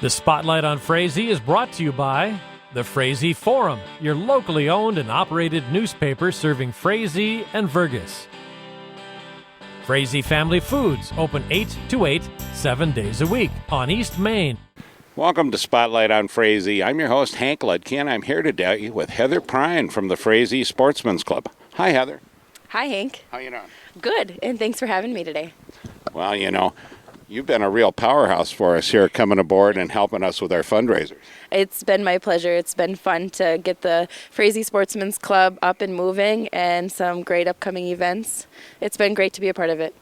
The Spotlight on Frazee is brought to you by the Frazee Forum, your locally owned and operated newspaper serving Frazee and Vergas. Frazee Family Foods, open 8 to 8, 7 days a week on East Main. Welcome to Spotlight on Frazee. I'm your host, Hank Ludke, and I'm here today with Heather Prine from the Frazee Sportsman's Club. Hi, Heather. Hi, Hank. How you doing? Good, and thanks for having me today. Well, you know, you've been a real powerhouse for us here coming aboard and helping us with our fundraisers. It's been my pleasure. It's been fun to get the Frazee Sportsman's Club up and moving and some great upcoming events. It's been great to be a part of it.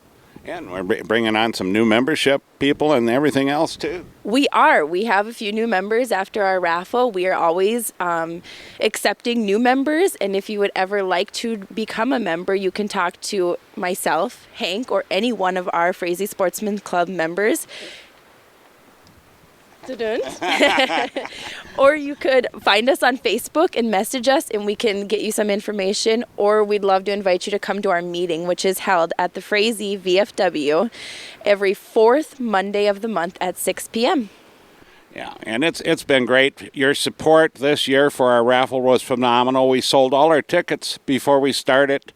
And we're bringing on some new membership people and everything else, too. We are. We have a few new members after our raffle. We are always accepting new members, and if you would ever like to become a member, you can talk to myself, Hank, or any one of our Frazee Sportsman Club members. Or you could find us on Facebook and message us, and we can get you some information, or we'd love to invite you to come to our meeting, which is held at the Frazee VFW every fourth Monday of the month at 6 p.m. Yeah, and it's been great. Your support this year for our raffle was phenomenal. We sold all our tickets before we started.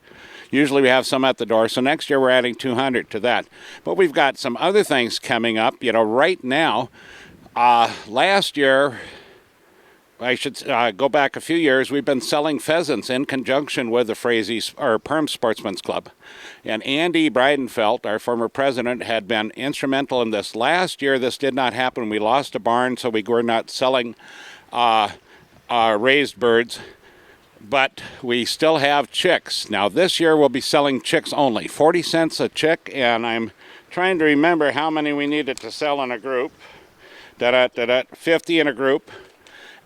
Usually we have some at the door, so next year we're adding 200 to that. But we've got some other things coming up. You know, right now, last year, I should go back a few years, we've been selling pheasants in conjunction with the Frazee or Perm Sportsman's Club. And Andy Breidenfeld, our former president, had been instrumental in this. Last year, this did not happen. We lost a barn, so we were not selling raised birds. But we still have chicks. Now, this year we'll be selling chicks only, 40 cents a chick, and I'm trying to remember how many we needed to sell in a group. 50 in a group,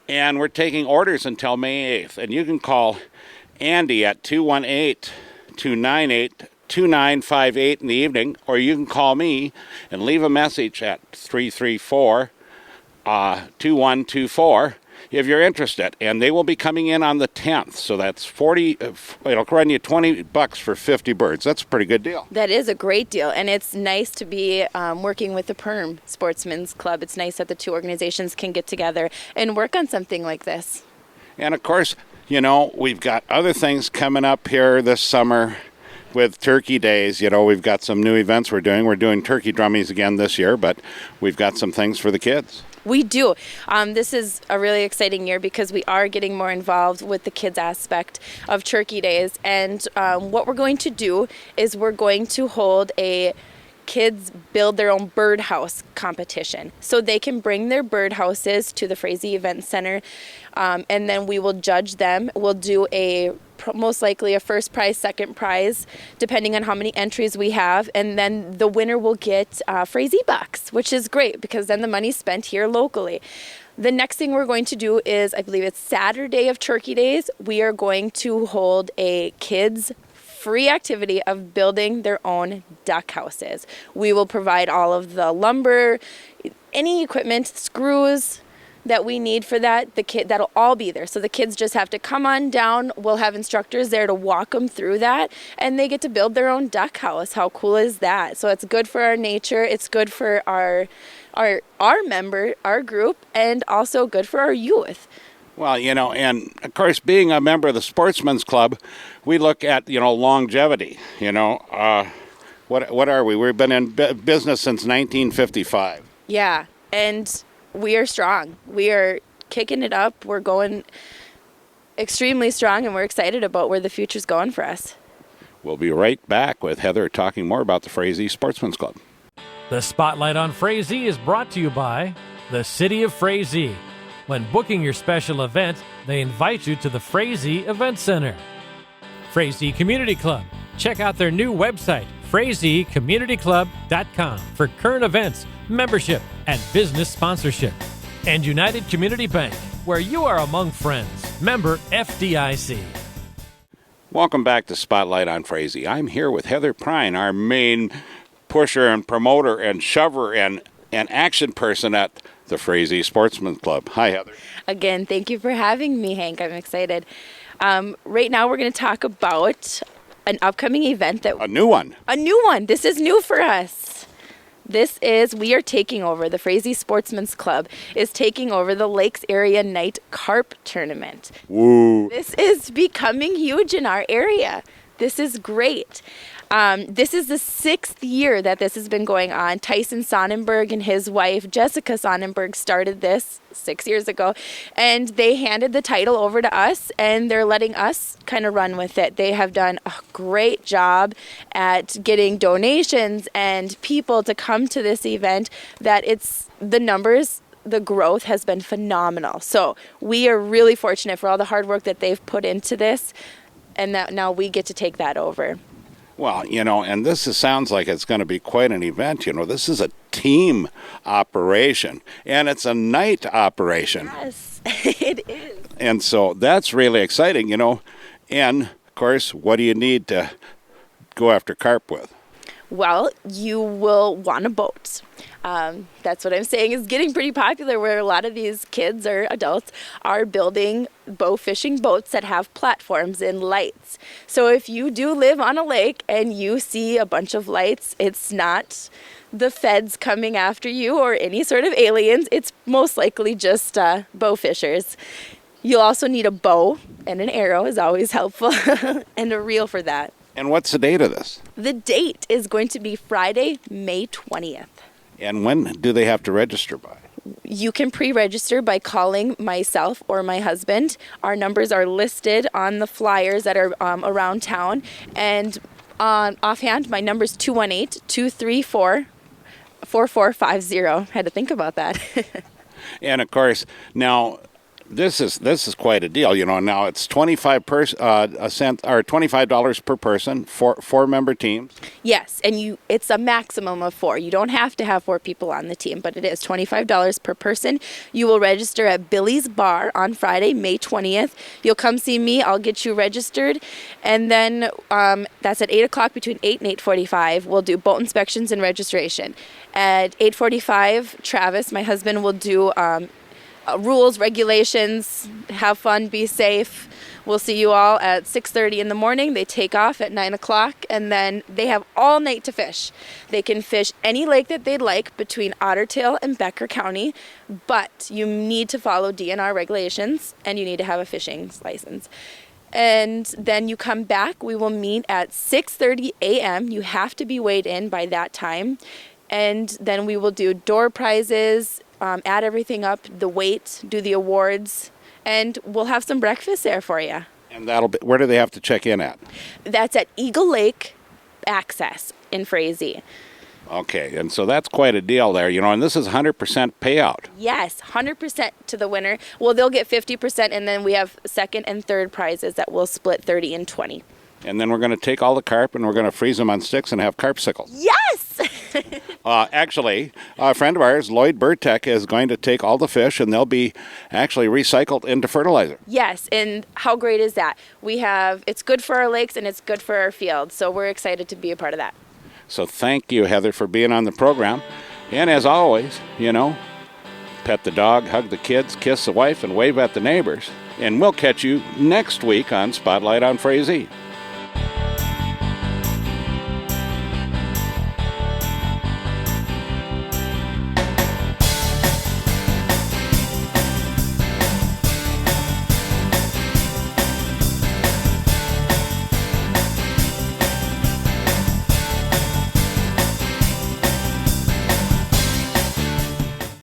and we're taking orders until May 8th. And you can call Andy at 218-298-2958 in the evening, or you can call me and leave a message at 334-2124 if you're interested. And they will be coming in on the 10th, so that's 40. It'll run you $20 for 50 birds. That's a pretty good deal. That is a great deal, and it's nice to be working with the Perm Sportsman's Club. It's nice that the two organizations can get together and work on something like this. And of course, you know, we've got other things coming up here this summer with Turkey Days. You know, we've got some new events we're doing. We're doing turkey drummies again this year, but we've got some things for the kids. We do. This is a really exciting year because we are getting more involved with the kids aspect of Turkey Days. And what we're going to do is we're going to hold a kids build their own birdhouse competition. So they can bring their birdhouses to the Frazee Event Center, and then we will judge them. We'll do most likely a first prize, second prize, depending on how many entries we have. And then the winner will get Frazee bucks, which is great because then the money's spent here locally. The next thing we're going to do is, I believe it's Saturday of Turkey Days, we are going to hold a kids free activity of building their own duck houses. We will provide all of the lumber, any equipment, screws that we need for that. That'll all be there. So the kids just have to come on down. We'll have instructors there to walk them through that, and they get to build their own duck house. How cool is that? So it's good for our nature. It's good for our group, and also good for our youth. Well, you know, and of course, being a member of the Sportsman's Club, we look at, you know, longevity. You know, what are we? We've been in business since 1955. Yeah, and we are strong. We are kicking it up. We're going extremely strong, and we're excited about where the future's going for us. We'll be right back with Heather talking more about the Frazee Sportsman's Club. The Spotlight on Frazee is brought to you by the City of Frazee. When booking your special event, they invite you to the Frazee Event Center. Frazee Community Club. Check out their new website, FrazeeCommunityClub.com, for current events, membership, and business sponsorship. And United Community Bank, where you are among friends. Member FDIC. Welcome back to Spotlight on Frazee. I'm here with Heather Prine, our main pusher and promoter and shover and action person at the Frazee Sportsman's Club. Hi, Heather. Again, thank you for having me, Hank. I'm excited. Right now we're going to talk about an upcoming event A new one. This is new for us. We are taking over, the Frazee Sportsman's Club is taking over the Lakes Area Night Carp Tournament. Woo. This is becoming huge in our area. This is great. This is the 6th year that this has been going on. Tyson Sonnenberg and his wife, Jessica Sonnenberg, started this 6 years ago, and they handed the title over to us, and they're letting us kind of run with it. They have done a great job at getting donations and people to come to this event, that the growth has been phenomenal. So we are really fortunate for all the hard work that they've put into this, and that now we get to take that over. Well, and this sounds like it's going to be quite an event. This is a team operation, and it's a night operation. Yes, it is. And so that's really exciting, And, of course, what do you need to go after carp with? Well, you will want a boat. That's what I'm saying is getting pretty popular, where a lot of these kids or adults are building bow fishing boats that have platforms and lights. So if you do live on a lake and you see a bunch of lights, it's not the feds coming after you or any sort of aliens. It's most likely just bow fishers. You'll also need a bow, and an arrow is always helpful, and a reel for that. And what's the date of this? The date is going to be Friday, May 20th. And when do they have to register by? You can pre-register by calling myself or my husband. Our numbers are listed on the flyers that are around town. And offhand, my number is 218-234-4450. Had to think about that. And, of course, now this is quite a deal. Now it's $25 per person, four-member teams. Yes, and it's a maximum of 4. You don't have to have 4 people on the team, but it is $25 per person. You will register at Billy's Bar on Friday, May 20th. You'll come see me. I'll get you registered, and then that's at 8 o'clock. Between 8 and 8:45, we'll do boat inspections and registration. At 8:45, Travis, my husband, will do rules, regulations, have fun, be safe. We'll see you all at 6:30 in the morning. They take off at 9 o'clock, and then they have all night to fish. They can fish any lake that they'd like between Ottertail and Becker County, but you need to follow DNR regulations, and you need to have a fishing license. And then you come back. We will meet at 6:30 a.m. You have to be weighed in by that time. And then we will do door prizes, add everything up, the weight, do the awards, and we'll have some breakfast there for you. And where do they have to check in at? That's at Eagle Lake Access in Frazee. Okay, and so that's quite a deal there, and this is 100% payout. Yes, 100% to the winner. Well, they'll get 50%, and then we have second and third prizes that will split 30 and 20. And then we're going to take all the carp and we're going to freeze them on sticks and have carpsicles. Yes! Actually, a friend of ours, Lloyd Burtek, is going to take all the fish and they'll be actually recycled into fertilizer. Yes, and how great is that? It's good for our lakes and it's good for our fields, so we're excited to be a part of that. So thank you, Heather, for being on the program. And as always, pet the dog, hug the kids, kiss the wife, and wave at the neighbors. And we'll catch you next week on Spotlight on Frazee.